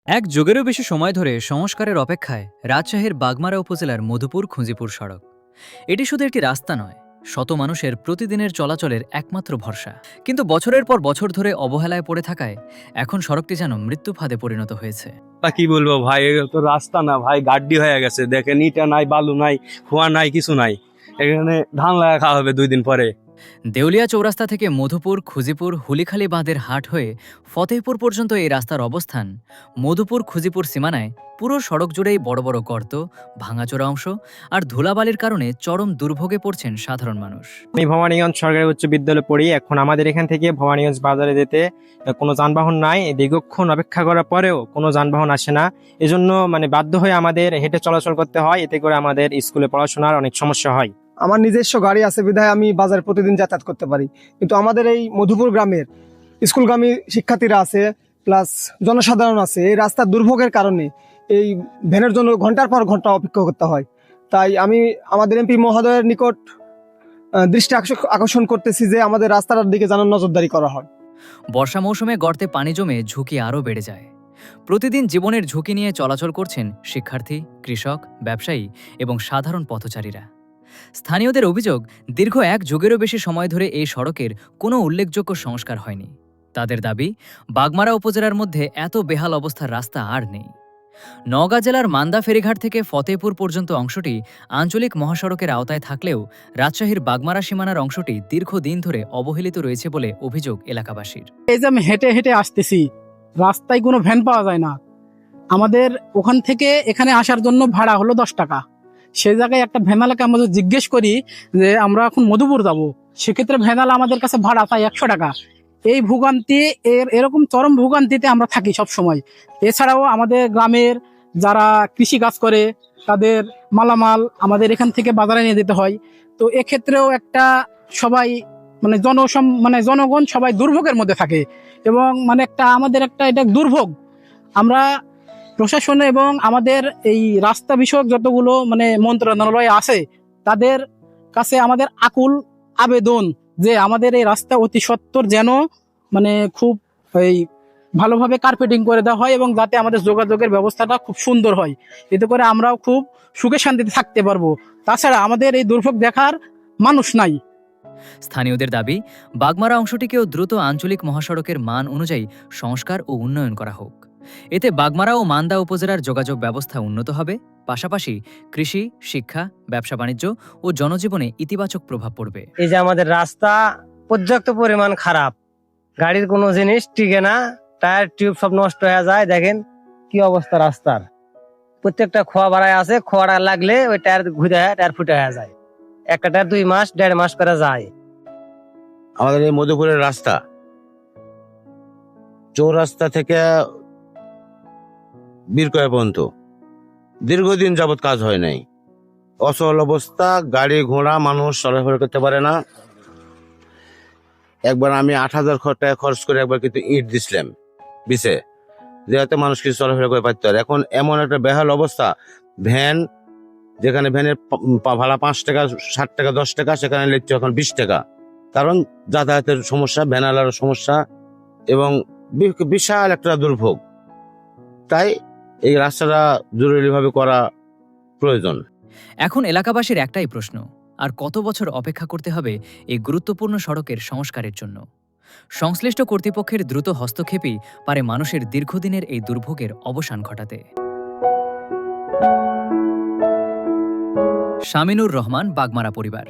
এক যুগেরও বেশি সময় ধরে সংস্কারের অপেক্ষায় রাজশাহীর বাগমারা উপজেলার মধুপুর খুঁজিপুর সড়ক। এটি শুধু একটি রাস্তা নয়, শত মানুষের প্রতিদিনের চলাচলের একমাত্র ভরসা। কিন্তু বছরের পর বছর ধরে অবহেলায় পড়ে থাকায় এখন সড়কটি যেন মৃত্যু ফাঁদে পরিণত হয়েছে। তা কি বলবো ভাই, এগুলো তো রাস্তা না ভাই, গাড্ডি হয়ে গেছে। দেখেন ইটা নাই, বালু নাই, খোয়া নাই, কিছু নাই। এখানে ধান লাগা খাওয়া হবে 2 দিন পরে। দেউলিয়া চৌরাস্তা থেকে মধুপুর খুঁজিপুর হুলিখালি বাঁধের হাট হয়ে ফতেহপুর পর্যন্ত এই রাস্তার অবস্থান। মধুপুর খুঁজিপুর সীমানায় পুরো সড়ক জুড়েই বড় বড় গর্ত, ভাঙাচোরা অংশ আর ধুলাবালির কারণে চরম দুর্ভোগে পড়ছেন সাধারণ মানুষ। আমি ভবানীগঞ্জ সরকারি উচ্চ বিদ্যালয়ে পড়ি। এখন আমাদের এখান থেকে ভবানীগঞ্জ বাজারে যেতে কোনো যানবাহন নাই। দীর্ঘক্ষণ অপেক্ষা করার পরেও কোনো যানবাহন আসে না। এজন্য বাধ্য হয়ে আমাদের হেঁটে চলাচল করতে হয়। এতে করে আমাদের স্কুলে পড়াশোনার অনেক সমস্যা হয়। আমার নিজস্ব গাড়ি আছে বিধায় আমি বাজারে প্রতিদিন যাতায়াত করতে পারি, কিন্তু আমাদের এই মধুপুর গ্রামের স্কুলগামী শিক্ষার্থীরা আছে, প্লাস জনসাধারণ আছে। এই রাস্তার দুর্ভোগের কারণে এই ভ্যানের জন্য ঘন্টার পর ঘন্টা অপেক্ষা করতে হয়। তাই আমি আমাদের এমপি মহোদয়ের নিকট দৃষ্টি আকর্ষণ করতেছি যে আমাদের রাস্তার দিকে যেন নজরদারি করা হয়। বর্ষা মৌসুমে গর্তে পানি জমে ঝুঁকি আরও বেড়ে যায়। প্রতিদিন জীবনের ঝুঁকি নিয়ে চলাচল করছেন শিক্ষার্থী, কৃষক, ব্যবসায়ী এবং সাধারণ পথচারীরা। স্থানীয়দের অভিযোগ, দীর্ঘ এক যুগেরও বেশি সময় ধরে এই সড়কের কোনো উল্লেখযোগ্য সংস্কার হয়নি। তাদের দাবি, বাগমারা উপজেলার মধ্যে এত বেহাল অবস্থার রাস্তা আর নেই। নওগাঁ জেলার মান্দা ফেরিঘাট থেকে ফতেহপুর পর্যন্ত অংশটি আঞ্চলিক মহাসড়কের আওতায় থাকলেও রাজশাহীর বাগমারা সীমানার অংশটি দীর্ঘদিন ধরে অবহেলিত রয়েছে বলে অভিযোগ এলাকাবাসীর। এই যে আমি হেঁটে হেঁটে আসতেছি, রাস্তায় কোনো ভ্যান পাওয়া যায় না। আমাদের ওখান থেকে এখানে আসার জন্য ভাড়া হলো 10 টাকা। সেই জায়গায় একটা ভ্যানালাকে আমরা জিজ্ঞেস করি যে আমরা এখন মধুপুর যাব, সেক্ষেত্রে ভ্যানালা আমাদের কাছে ভাড়া চাই 100 টাকা। এই ভোগান্তি, এরকম চরম ভোগান্তিতে আমরা থাকি সব সময়। এছাড়াও আমাদের গ্রামের যারা কৃষি কাজ করে তাদের মালামাল আমাদের এখান থেকে বাজারে নিয়ে যেতে হয়। তো এক্ষেত্রেও একটা সবাই জনগণ সবাই দুর্ভোগের মধ্যে থাকে এবং আমাদের একটা এটা দুর্ভোগ। আমরা প্রশাসন এবং আমাদের এই রাস্তা বিষয়ক যতগুলো মন্ত্রণালয় আছে তাদের কাছে আমাদের আকুল আবেদন যে আমাদের এই রাস্তা অতি সত্বর যেন খুব এই ভালোভাবে কার্পেটিং করে দেওয়া হয় এবং যাতে আমাদের যোগাযোগের ব্যবস্থাটা খুব সুন্দর হয়। এতে করে আমরাও খুব সুখে শান্তিতে থাকতে পারবো। তাছাড়া আমাদের এই দুর্ভোগ দেখার মানুষ নাই। স্থানীয়দের দাবি, বাগমারা অংশটিকেও দ্রুত আঞ্চলিক মহাসড়কের মান অনুযায়ী সংস্কার ও উন্নয়ন করা হোক। এতে বাগমারা ও মান্দা উপজেলার যোগাযোগ ব্যবস্থা উন্নত হবে, পাশাপাশি কৃষি, শিক্ষা, ব্যবসা বাণিজ্য ও জনজীবনে ইতিবাচক প্রভাব পড়বে। এই যে আমাদের রাস্তা পর্যাপ্ত পরিমাণ খারাপ, গাড়ির কোনো জিনিস টিকে না, টায়ার টিউব সব নষ্ট হয়ে যায়। দেখেন কি অবস্থা রাস্তার, প্রত্যেকটা খোয়া বাড়ায় আছে, খোয়াটা লাগলে ওই টায়ার ঘুরে টায়ার ফুটে হয়ে যায়। একটা টায়ার 2 মাস 1.5 মাস করে যায়। আমাদের এই মধুপুরের রাস্তা চৌরাস্তা থেকে বীরকয়া পর্যন্ত দীর্ঘদিন যাবৎ কাজ হয় নাই। অচল অবস্থা, গাড়ি ঘোড়া মানুষ চলাফেরা করতে পারে না। একবার আমি 8,000 টাকা খরচ করে একবার কিন্তু ইট দিছিলাম বিছে, যাতে মানুষ কিছু চলাফেরা করে পারতে পারে। এখন এমন একটা বেহাল অবস্থা, ভ্যান যেখানে ভ্যানের ভাড়া 5 টাকা, 60 টাকা, 10 টাকা, সেখানে লিখছে এখন 20 টাকা। কারণ যাতায়াতের সমস্যা, ভ্যানালার সমস্যা এবং বিশাল একটা দুর্ভোগ। তাই এই রাস্তাটা জরুরিভাবে করা প্রয়োজন। এখন এলাকাবাসীর একটাই প্রশ্ন, আর কত বছর অপেক্ষা করতে হবে এই গুরুত্বপূর্ণ সড়কের সংস্কারের জন্য? সংশ্লিষ্ট কর্তৃপক্ষের দ্রুত হস্তক্ষেপই পারে মানুষের দীর্ঘদিনের এই দুর্ভোগের অবসান ঘটাতে। শামিনুর রহমান, বাগমারা পরিবার।